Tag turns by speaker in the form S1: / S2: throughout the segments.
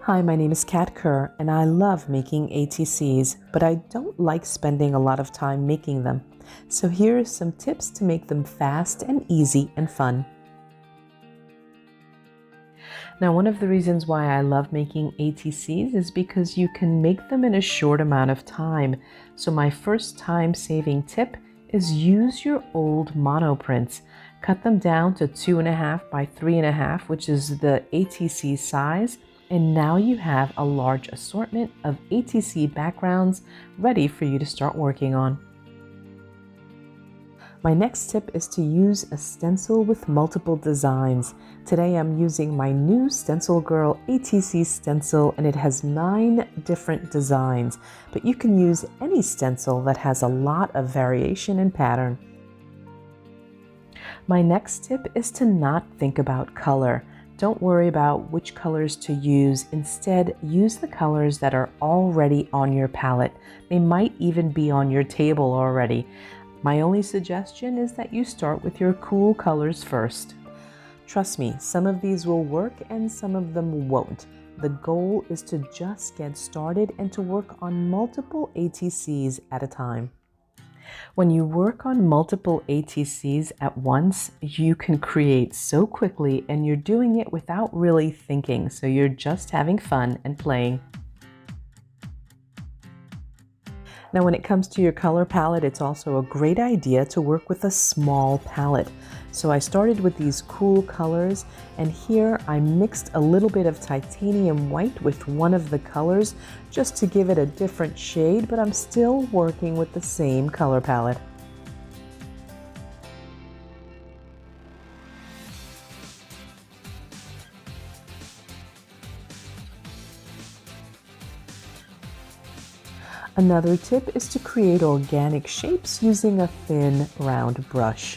S1: Hi, my name is Kat Kerr, and I love making ATCs, but I don't like spending a lot of time making them. So here are some tips to make them fast and easy and fun. Now, one of the reasons why I love making ATCs is because you can make them in a short amount of time. So my first time-saving tip is use your old monoprints. Cut them down to 2.5 by 3.5, which is the ATC size. And now you have a large assortment of ATC backgrounds ready for you to start working on. My next tip is to use a stencil with multiple designs. Today I'm using my new Stencil Girl ATC stencil, and it has 9 different designs, but you can use any stencil that has a lot of variation and pattern. My next tip is to not think about color. Don't worry about which colors to use. Instead, use the colors that are already on your palette. They might even be on your table already. My only suggestion is that you start with your cool colors first. Trust me, some of these will work and some of them won't. The goal is to just get started and to work on multiple ATCs at a time. When you work on multiple ATCs at once, you can create so quickly, and you're doing it without really thinking, so you're just having fun and playing. Now, when it comes to your color palette, it's also a great idea to work with a small palette. So I started with these cool colors, and here I mixed a little bit of titanium white with one of the colors just to give it a different shade, but I'm still working with the same color palette. Another tip is to create organic shapes using a thin, round brush.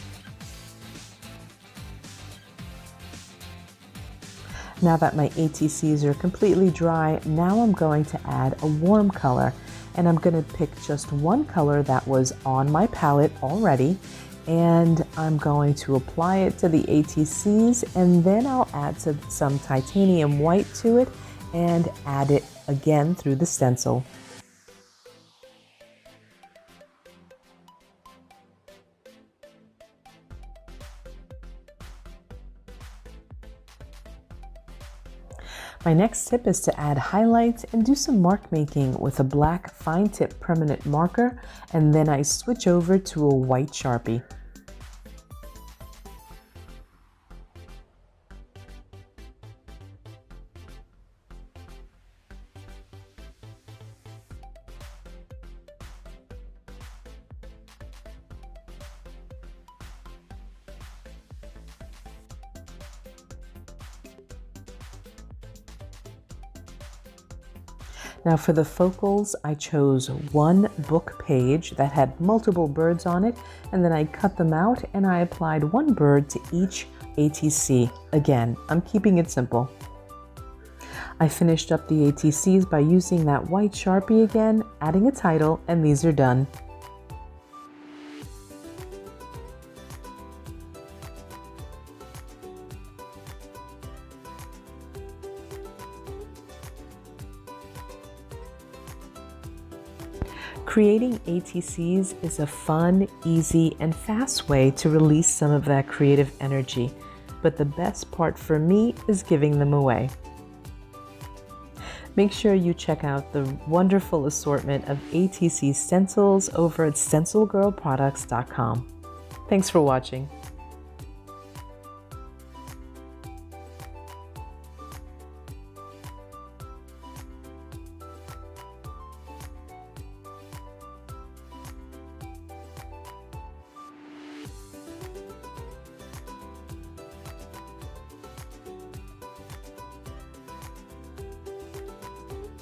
S1: Now that my ATCs are completely dry, now I'm going to add a warm color, and I'm going to pick just one color that was on my palette already, and I'm going to apply it to the ATCs, and then I'll add some titanium white to it and add it again through the stencil. My next tip is to add highlights and do some mark making with a black fine tip permanent marker, and then I switch over to a white Sharpie. Now for the focals, I chose one book page that had multiple birds on it, and then I cut them out and I applied one bird to each ATC. Again, I'm keeping it simple. I finished up the ATCs by using that white Sharpie again, adding a title, and these are done. Creating ATCs is a fun, easy, and fast way to release some of that creative energy, but the best part for me is giving them away. Make sure you check out the wonderful assortment of ATC stencils over at stencilgirlproducts.com. Thanks for watching.